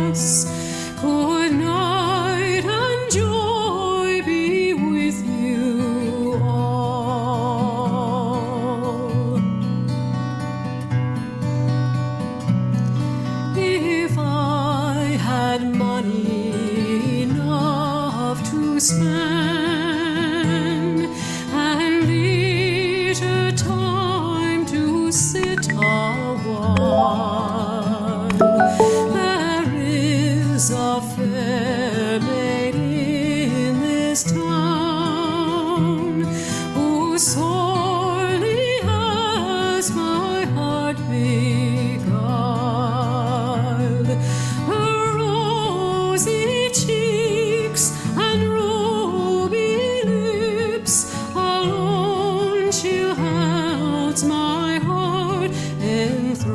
Good night and joy be with you all. If I had money enough to spend and leisure time to sit a while, there is a fair maid in this town who sorely has my heart beguiled. Her rosy cheeks and ruby lips alone she holds my heart enthralled.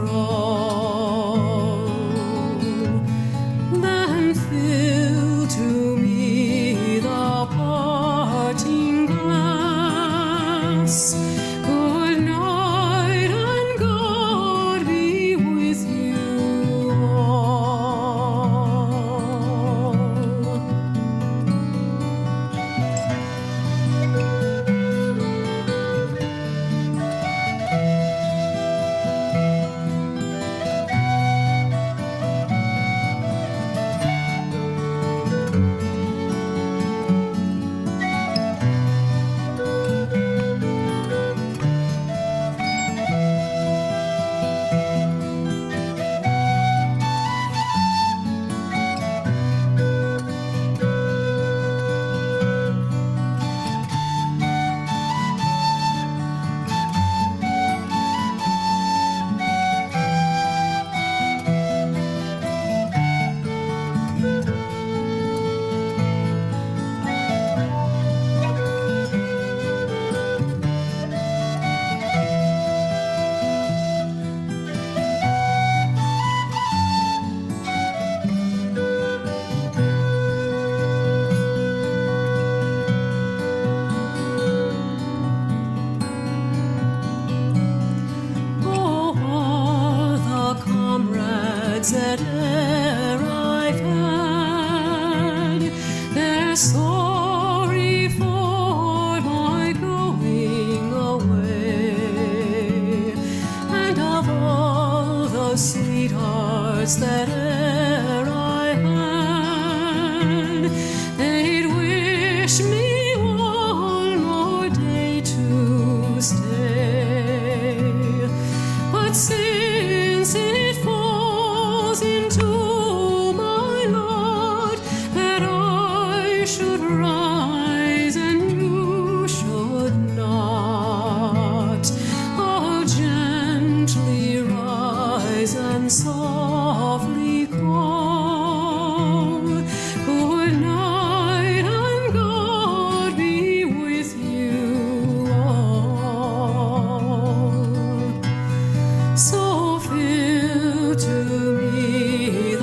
Then fill to me the parting glass. Good night and God be with you all. Oh, all the comrades that e'er I've had, they're sorry for my going away. And of all the sweethearts that e'er I had, they'd wish me one more day to stay. But since it falls into my lot that I should rise and you should not, I'll gently rise and softly call. Good night and God be with you all. So fill to me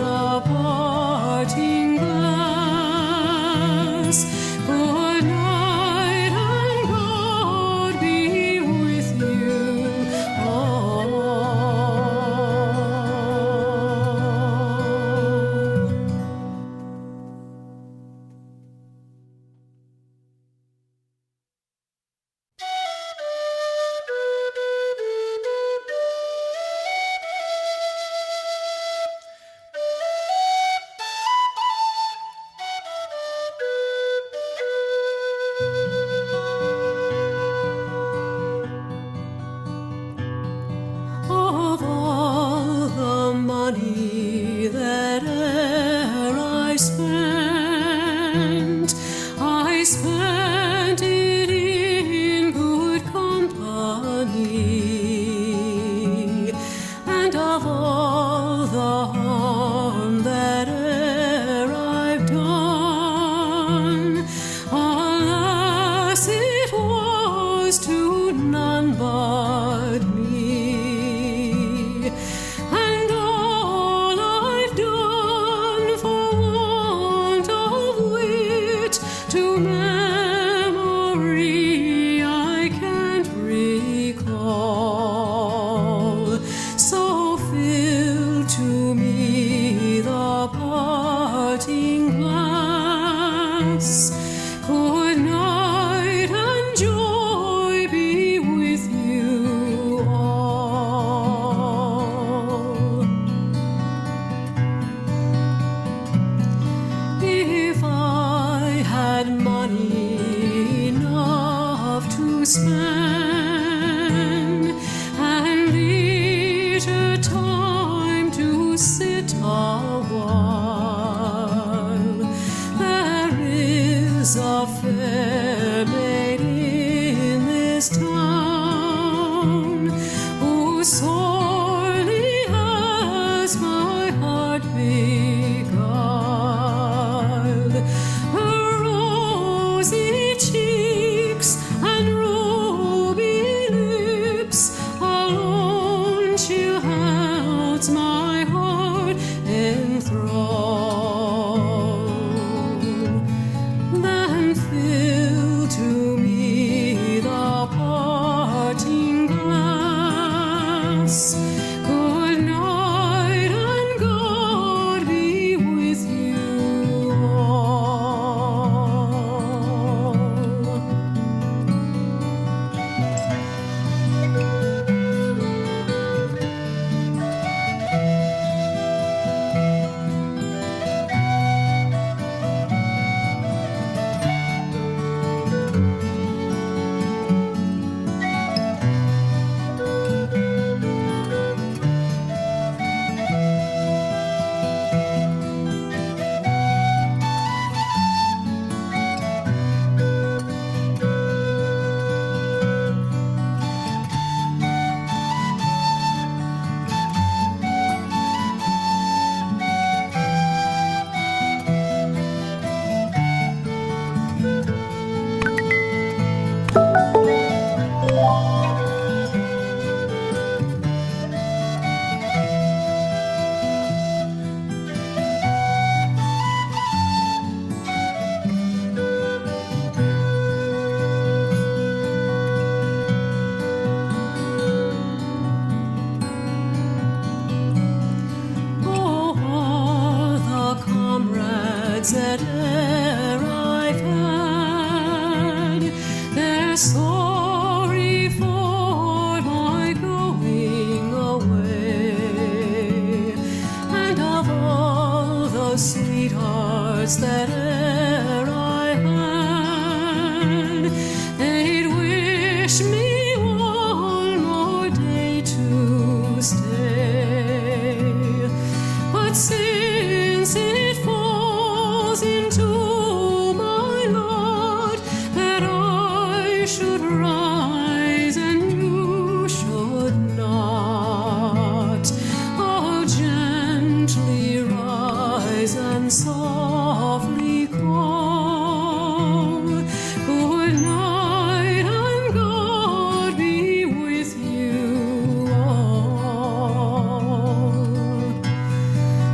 those sweethearts that e'er I had, they'd wish me one more day to stay. But since it falls into my lot that I should rise and you should not, I'll gently rise and softly call, good night and God be with you all.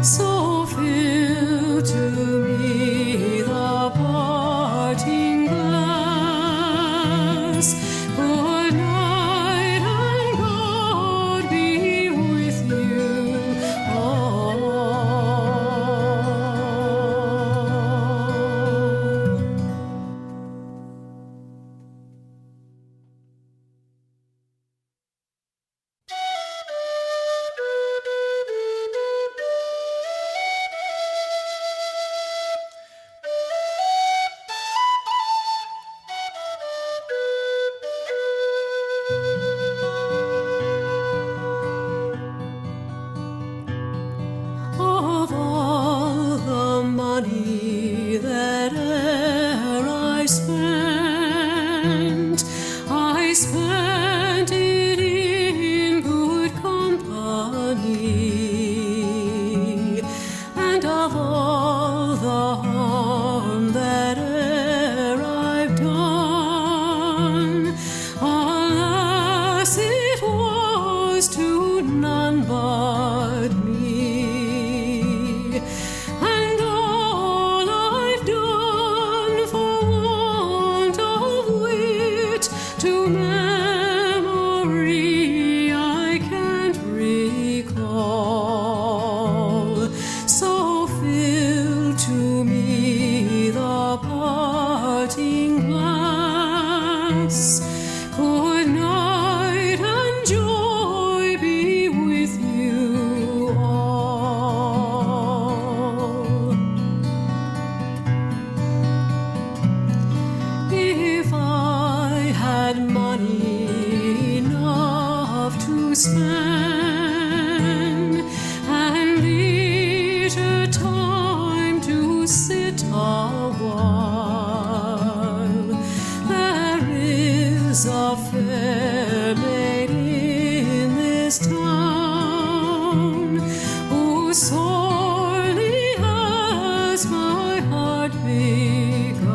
So fill to me the parting glass, good night and God be with you all. Of all the money that e'er I spent it in good company, and of all the harm that e'er I've done, alas, it was to none but me. And all I've done for want of wit to memory I can't recall. So fill to me the parting glass, good night and joy be with you all. If I had money enough to spend and leisure time to sit a while, there is a fair maid in this town who sorely has my heart beguiled.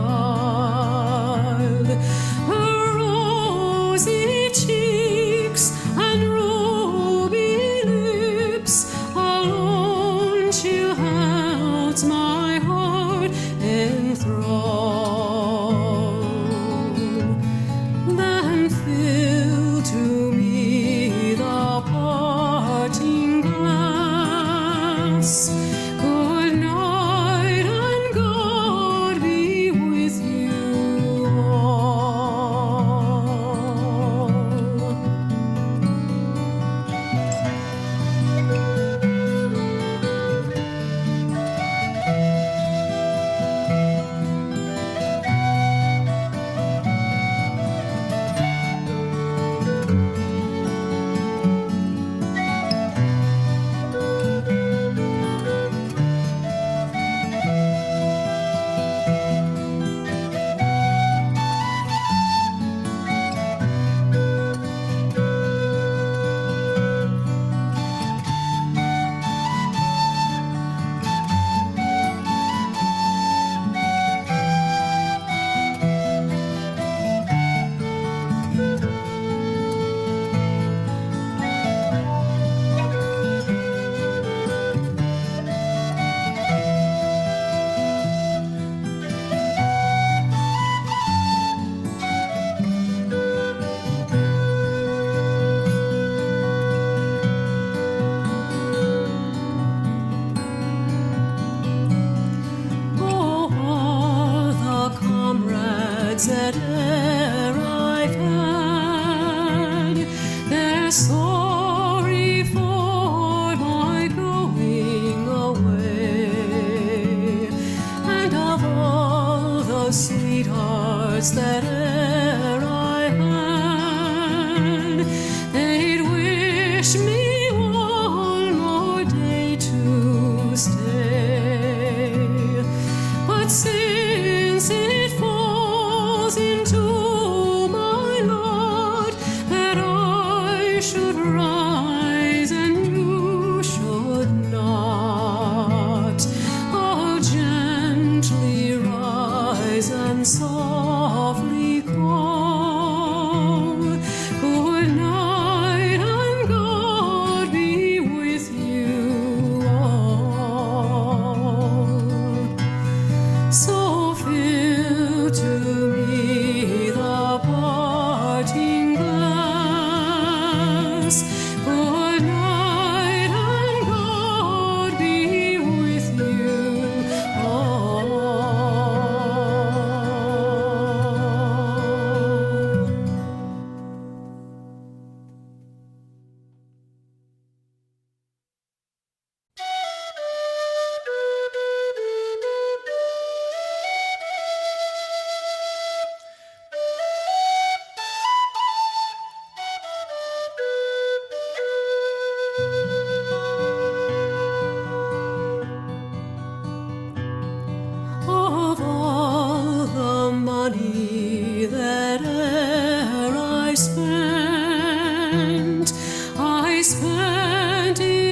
Her rosy cheeks and ruby lips alone she'll holds my heart enthralled. Then fill to me the parting glass, good night and God be with you all. That